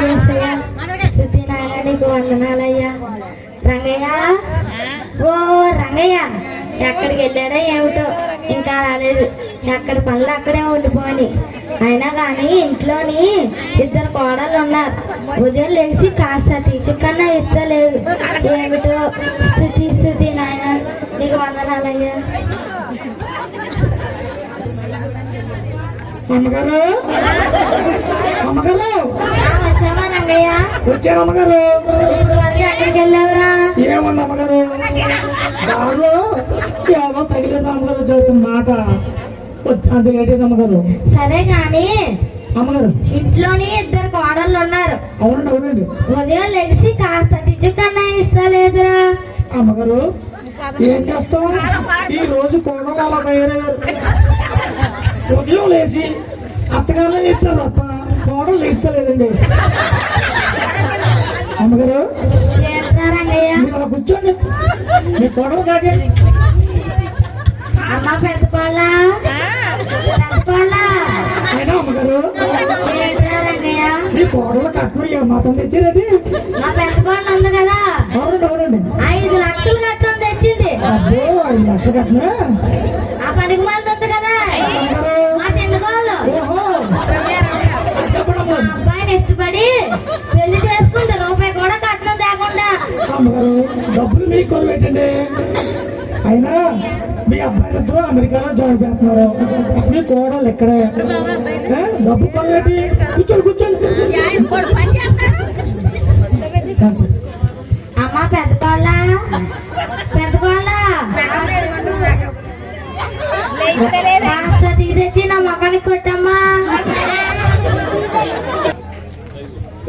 స్థుతి నాయన నీకు వందనాలయ్యా. రంగయ్య, ఓ రంగయ్య ఎక్కడికి వెళ్ళాడో ఏమిటో ఇంకా రాలేదు. ఎక్కడ పనులు అక్కడే ఉండిపోయి. అయినా కానీ ఇంట్లోని ఇద్దరు కోడళ్ళు ఉన్నారు. ఉదయం లేచి కాస్త టీచుకన్నా ఇస్తలేదు. ఏమిటో స్థుతి స్థుతి నాయన నీకు వందనాలయ్యా. అమ్మగారు, అమ్మగారు వచ్చావా రంగయ్య? వచ్చాను అమ్మగారు. ఎక్కడికి వెళ్ళావురా? ఏముంది అమ్మగారు, దారిలో ఏమో తగిలేదు అమ్మగారు. చూసిన మాట అంత లేటేది అమ్మగారు. సరే గాని అమ్మగారు ఇంట్లోని ఇద్దరు కోడళ్ళు ఉన్నారు. అవునండి అవునండి. ఉదయం లెగిసి కాస్త టిచ్చుకన్నా ఇస్తలేదురా. అమ్మగారు ఏం చేస్తాం, ఈ రోజు కోడలు అలా తయారయ్యారు. ఉదయం లేచి అత్తగారులో ఇస్తారు తప్ప కోడలు ఇస్తలేదండి. అమ్మగారు మీరు అలా కూర్చోండి, మీ కోడలు కాదు. అమ్మ పెద్ద కోళ్ళ అయినా అమ్మగారు మీ కోడలు కట్నం మాత్రం తెచ్చారండి. మా పెద్ద కోళ్ళ ఉంది కదా, అవునండి అవునండి. 5 లక్షలు కట్టం తెచ్చింది. అబ్బో 5 లక్షలు కట్టినా ఆ పనికి మంది ఉంది కదా మా చిన్న కోళ్ళు. అబ్బాయిని ఇష్టపడి పెళ్లి చేసుకుంది, రూపాయి కూడా కట్నం తేకుండా. అమ్మగారు డబ్బులు మీకు కొలు పెట్టండి. అయినా మీ అబ్బాయి ఇద్దరు అమెరికాలో జాయిన్ చేస్తున్నారు, మీ కోడలు ఎక్కడే డబ్బు కొలు పెట్టి కూర్చోండి కూర్చోండి. అమ్మ పెద్ద కోళ్ళ పెద్ద కోళ్ళ కాస్త తీసొచ్చి నా మొక్కనికి కొట్టమ్మా.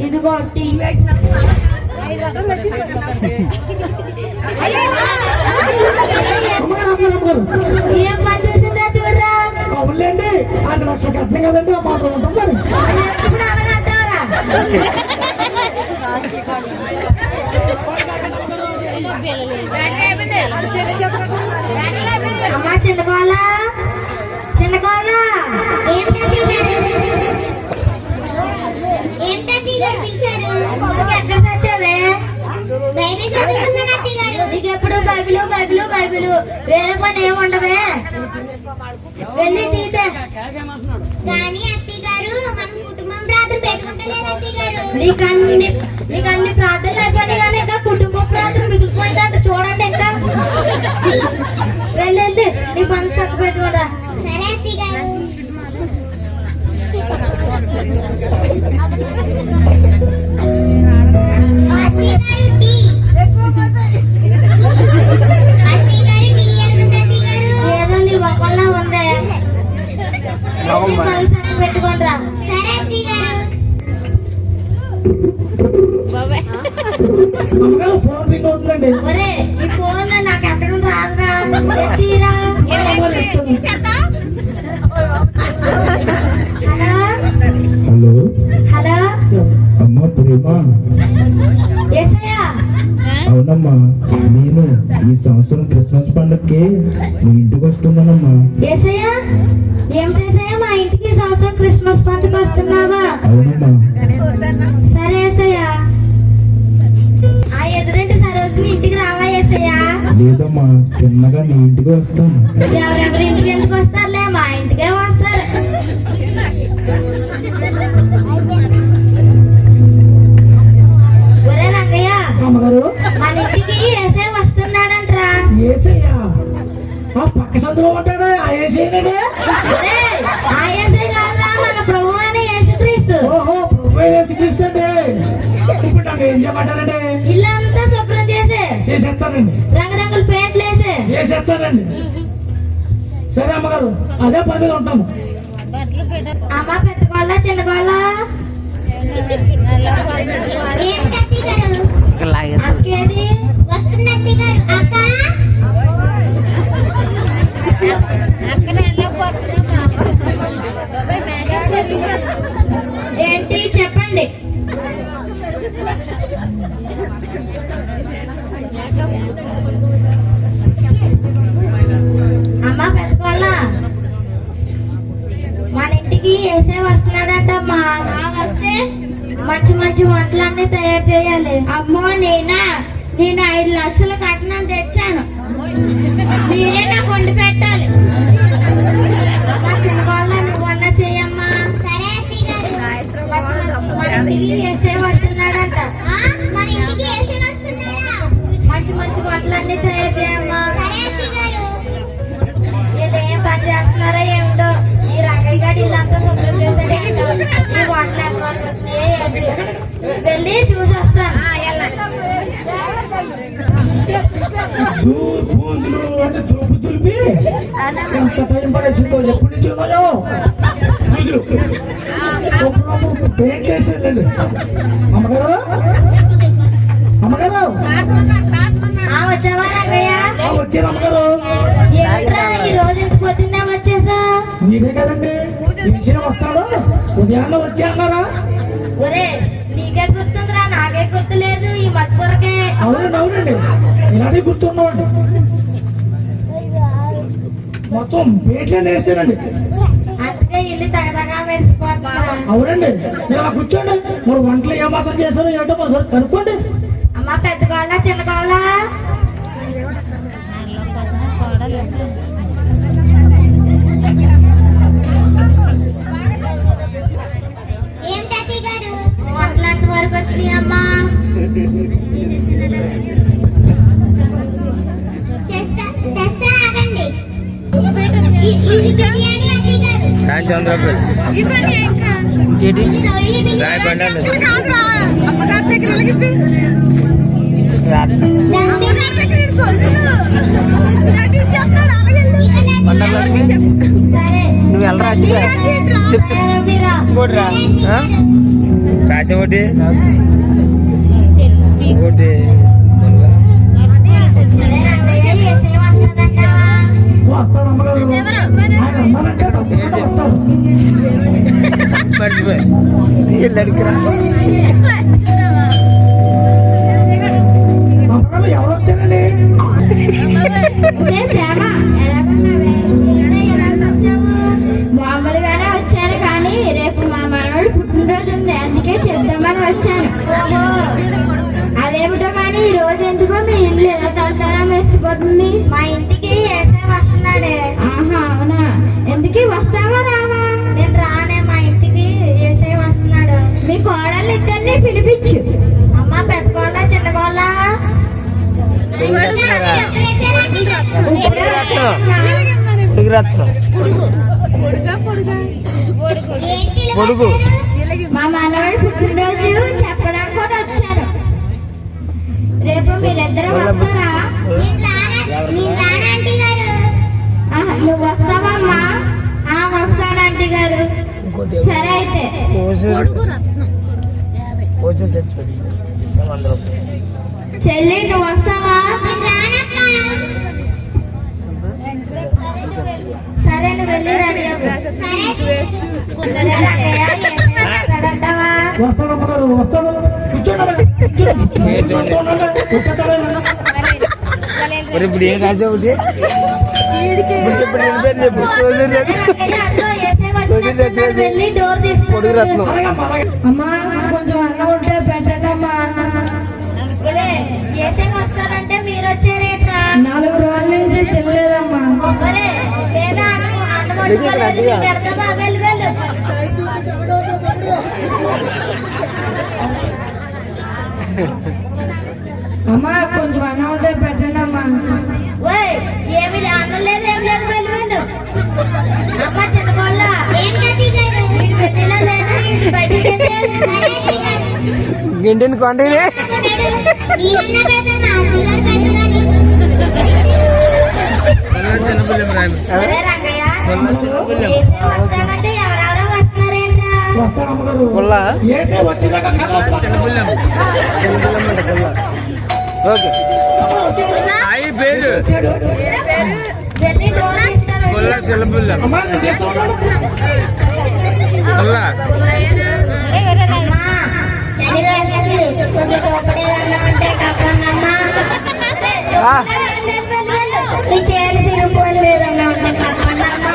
ఇదిగో టీ. ఏం పని చేసిందా చూడరా. అవునులేండి 5 లక్షలు కట్నం కదండి, మాత్రం ఉంటుంది మరి. ఎప్పుడు అనగంటావరా? అమ్మా చిన్నకోళ్ళ చిన్నకోళ్ళ ఎక్కడ చచ్చావే? నీకు ఎప్పుడు బైబిలు బైబిలు బైబిలు, వేరే పని ఏమి ఉండవే? వెళ్ళి తీతే. నీకు అన్ని ప్రార్థనలు అయిపోయినాయి కానీ ఇంకా కుటుంబ ప్రార్థన మిగిలిపోయిందంట. చూడండి ఇంకా వెళ్ళి నీ పని చక్క పెట్టుకోరా. ఏదో నీ ఒకళ్ళ ఉందే, పని చక్క పెట్టుకోరా. ఫోన్ రింగ్ అవుతుందండి. ఒరే ఈ ఫోన్ నాకు ఎక్కడ రాదురా, ఎట్టిరా. హలో హలో అమ్మా ప్రేమ. అవునమ్మా, నేను ఈ సంవత్సరం క్రిస్మస్ పండుగకి మీ ఇంటికి వస్తున్నానమ్మా. ఏమిటేసయ్యా మా ఇంటికి సంవత్సరం క్రిస్మస్ పండుగ వస్తున్నావా? అవునమ్మా. సరే ఏసయ్యా. ఆ ఎదురంటి సరోజిని ఇంటికి రావా ఏసయ్యా? లేదమ్మా, చిన్నగా నీ ఇంటికి వస్తాను. ఎవరెవరి ఇంటికి ఎందుకు వస్తారులే, మా ఇంటికే వస్తారు. ఒరే రంగయ్య, మన ఇంటికి ఏసయ్య వస్తున్నాడంట్రా. ఏసయ్యా? ఆ పక్క సందులో ఉంటాడా ఆ ఏసయ్యనే? ఆ ఏసయ్య కాదురా, మన ప్రభు అయిన యేసుక్రీస్తు. ఓహో, ప్రభు యేసుక్రీస్తు అంటే. ఇప్పుడు నాకు ఏం చేయమంటారండి? ఇల్లంతా శుభ్రం చేసేస్తానండి. రంగురంగుల పెయింట్లు చేసేస్తానండి. సరే అమ్మగారు, అదే పని మీద ఉంటాము. అమ్మ పెద్ద కోళ్ళ చిన్న కోళ్ళ అక్కేది ఏంటి చెప్పండి. అమ్మా పెద్దకోళ్ళ మన ఇంటికి ఏసే వస్తున్నాడంటమ్మా. వస్తే మంచి మంచి వంటలన్నీ తయారు చేయాలి. అమ్మో నేను 5 లక్షల కట్నం తెచ్చాను, మీరే నాకు వండి పెట్టాలి. మా చిన్నవాళ్ళ నువ్వు వంట చేయమ్మా. వేసే వస్తున్నాడంట, మంచి మంచి వంటలన్నీ తయారు చేయమ్మా. వీళ్ళు ఏం పని చేస్తున్నారో ఏమిటో, ఈ రంగయ్య గారు ఇల్లంతా శుభ్రం చేశాడు. ఈ వంటలు ఎంతవరకు వచ్చినాయి వెళ్ళి చూసి వస్తాను. పూజలు అంటే తూపు తులిపి ఎంత టైం పడేసిందో ఎప్పటి నుంచి ఉన్నాయో పూజలు పెయింట్ చేసేదండి. అమ్మగారు అమ్మగారు వచ్చావా రంగయ్య? వచ్చారు అమ్మగారు. ఏమిట్రా ఈ రోజు ఇంత పొద్దున్నే వచ్చేసా? మీరే కదండి పిలిచిన వస్తాడు, ఉదయాన్నే వచ్చే అన్నారా? ఒరే నీకే గుర్తుందిరా, నాకే గుర్తులేదు ఈ మత్పురకే. అవునండి అవునండి, ఇలాంటి గుర్తున్నామండి. మొత్తం పేట్లే వేసానండి, అందుకే ఇల్లు తగదగా వేసిపోతున్నా. అవునండి. మీరు అలా కూర్చోండి, మరి వంటలు ఏమాత్రం చేశారో ఏంటో ఒకసారి కనుక్కోండి. అమ్మ పెద్ద కోళ్ళ చిన్న కోళ్ళ? వంటలు ఎంత వరకు వచ్చినాయి అమ్మా? నువ్వు వెళ్ళరా ఇంకోటిరా కాసే ఒకటి ఇంకోటి వస్తాడు అమ్మగారు, ఆయన అమ్మారంటే తప్పకుండా వస్తాడు. మర్చిపోయి అడిగిరా. అమ్మగారు ఎవరు వచ్చారండి? మామూలుగానే వచ్చాను కానీ రేపు మా మనవడు పుట్టినరోజు ఉంది, అందుకే చెప్తామని వచ్చాను. అదేమిటో కానీ ఈ రోజు ఎందుకో మీ ఇల్లు ఎలా తలతలా వేసిపోతుంది. మా ఇంటికి ఏసే వస్తున్నాడే. ఆహా అవునా, ఎందుకు వస్తావా రావా? నేను రానే, మా ఇంటికి ఏసే వస్తున్నాడు. మీ కోడళ్ళు ఇద్దరిని పిలిపించు. అమ్మ పెద్ద కోళ్ళ చిన్న కోళ్ళ? పొడుగు మా మనవాడి పుట్టినరోజు చెప్పడానికి కూడా వచ్చారు. రేపు మీరిద్దరు వస్తారా? నువ్వు వస్తావమ్మా? వస్తాడంటీ గారు. సరే అయితే చెల్లి నువ్వు వస్తావా? సరే నువ్వు వెళ్ళి రెడీ వస్తాడు అమ్మగారు, వస్తాడు. కూర్చోండి ఇప్పుడు ఏం కాసే ఒకటి పొడుగు రత్నం. అమ్మా కొంచెం అన్నం ఉంటే పెట్టండి అమ్మా. వస్తారంటే మీరు వచ్చారేట్రా? 4 రోజుల నుంచి తినలేదమ్మా. అమ్మా కొంచెం అన్నం ఉంటే పెట్టండి అమ్మా. ఏమి అన్నం లేదు ఏం లేదు, వెళ్ళు వెళ్ళు. అమ్మ చిన్నకోళ్ళ గిండిని కొండలే వస్తామంటే ఎవరెవరో వస్తున్నారేంట్రా? వస్తాడు అమ్మగారు. ఏసే వచ్చినాక ఓకే అయి పేరు వెళ్ళి డోర్ తీస్తారు. పుల్ల సెలబుల్లం అమ్మా నేను తీసుకున్నాను. పుల్ల చలి వేస్తుంది, కొంచెం తోపడేదన్నా ఉంటే కాపాడమ్మా. ఈ చీర సిరిపోయి లేదన్నా ఉంటే కాపాడమ్మా.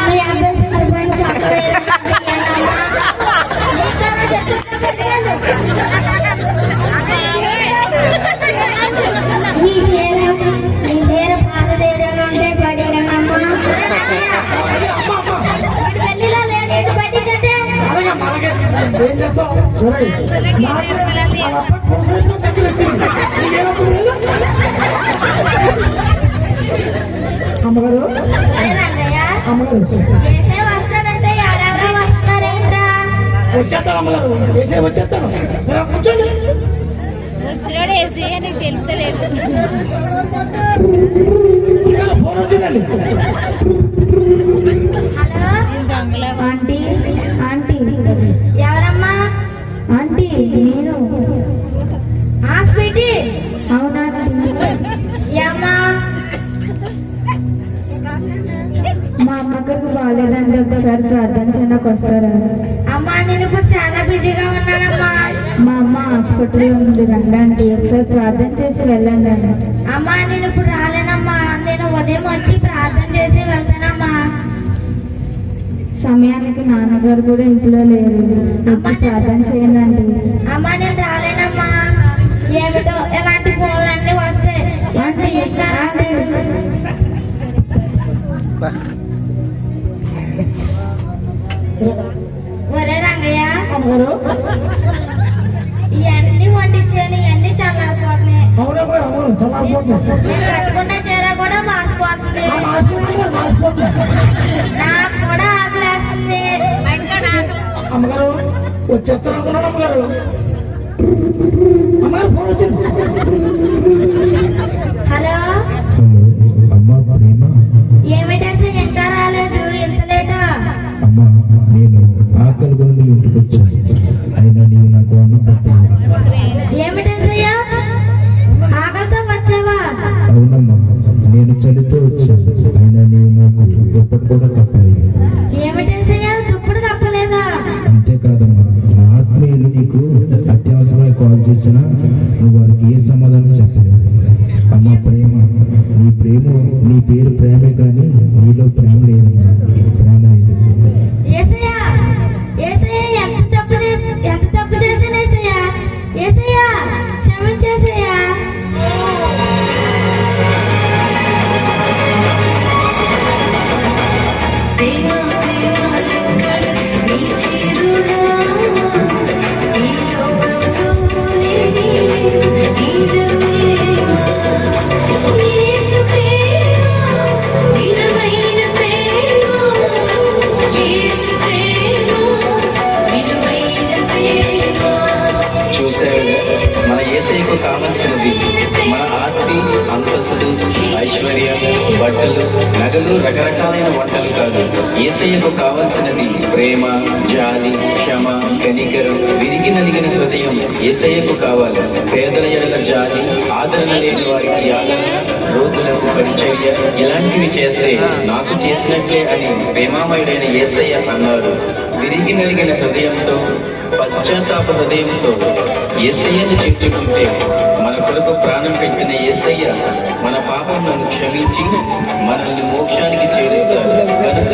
మీ అబ్బాయి సిరిపోయిన బయటికి కట్టే. అలాగే అలాగే ఏం చేస్తావు? ఒరేయ్, నాకు వాళ్ళ అబ్బాయి ప్రోత్సహించిన దగ్గర వచ్చింది. నీకేమప్పుడు లేదు? అమ్మగారు అరే రంగయ్య, అమ్మగారు చేసే వస్తానంటే ఎవరెవరో వస్తారేంట్రా? వచ్చేస్తాను అమ్మగారు, వేసే వచ్చేస్తాను. కూర్చోండి. వచ్చినాడు వేసి నీకు తెలుస్తలేదు. ఫోన్ వచ్చిందండి. హలో దొంగల ఆంటీ, ఆంటీ ఎవరమ్మా? ఆంటీ నేను. ఆ స్వీటీ అవునా? ఏమ్మా? మా అమ్మగారికి బాగాలేదండి, ఒకసారి ప్రార్థన చేయడానికి వస్తారా? అమ్మా నేను ఇప్పుడు చాలా బిజీగా ఉన్నానమ్మా. మా అమ్మ హాస్పిటల్లో ఉంది, రండి ఒకసారి ప్రార్థన చేసి వెళ్ళండి. అమ్మా నేను ఇప్పుడు రాలేనమ్మా, నేను ఉదయం వచ్చి ప్రార్థన చేసి వెళ్తానమ్మా. సమయానికి నాన్నగారు కూడా ఇంట్లో లేరు, వచ్చి ప్రార్థన చేయండి. అమ్మా నేను రాలేనమ్మా. ఏమిటో ఎలాంటి ఫోన్లన్నీ వస్తాయి. ఒరే రంగయ్య, అమ్మగారు ఇవన్నీ వండించాను, ఇవన్నీ చల్లారిపోతున్నాయి. అవునమ్మగారు, అవును చల్లారిపోతుంది. నేను కట్టుకున్న చీర కూడా మాసిపోతుంది. మాసిపోతుంది. నాకు కూడా ఆకలేస్తుంది. అమ్మగారు వచ్చేస్తాను అనుకున్నాను. అమ్మగారు అమ్మగారు ఫోన్ వచ్చింది. హలో హలో అమ్మా ప్రేమ. ఏమిటేసి ఇంకా రాలేదు, ఎంత లేటా? అమ్మా నేను ఆకలి కొని ఇంటికి వచ్చాను, అయినా నీవు నాకు అన్నం పెట్టలేదు. ఏమిటేసయ్యా ఆకలితో వచ్చావా? అవునమ్మా నేను చలితో వచ్చాను, అయినా నీవు నాకు దుప్పటి కూడా కప్పలేదు. ఏమిటేసయ్యా దుప్పుడు కప్పలేదా? అంతేకాదమ్మా నా ఆత్మీయులు నీకు అత్యవసరమై కాల్ చేసినా నువ్వు వారికి ఏ సమాధానం చెప్పలేదు. అమ్మా ప్రేమ, నీ పేరు ప్రేమే కానీ నీలో ప్రేమ లేదమ్మా, ప్రేమ లేదు. ఏసయ్యా, ఏసయ్యా ఎంత తప్పు చేశాను ఏసయ్యా. ఏసయ్యా క్షమించేసయ్యా. చూశారు, మన యేసయ్యకు కావలసినది మన ఆస్తి, అంతస్తు, ఐశ్వర్యం, బట్టలు, నగలు, రకరకాలైన వంటలు కాదు. యేసయ్యకు కావలసినది ప్రేమ, జాలి, క్షమ, కనికరం, విరిగి నలిగిన హృదయం యేసయ్యకు కావాలి. పేదల ఎడల జాలి, ఆదరణ లేని వారికి ఆదరణ, రోగులకు పరిచర్య, ఇలాంటివి చేస్తే నాకు చేసినట్లే అని ప్రేమామయుడైన యేసయ్య అన్నారు. విరిగి నలిగిన హృదయంతో, పశ్చాత్తాప హృదయంతో యేసయ్యను చేర్చుకుంటే మన కొరకు ప్రాణం పెట్టిన యేసయ్య మన పాపములను క్షమించి మనల్ని మోక్షానికి చేరుస్తాడు. కనుక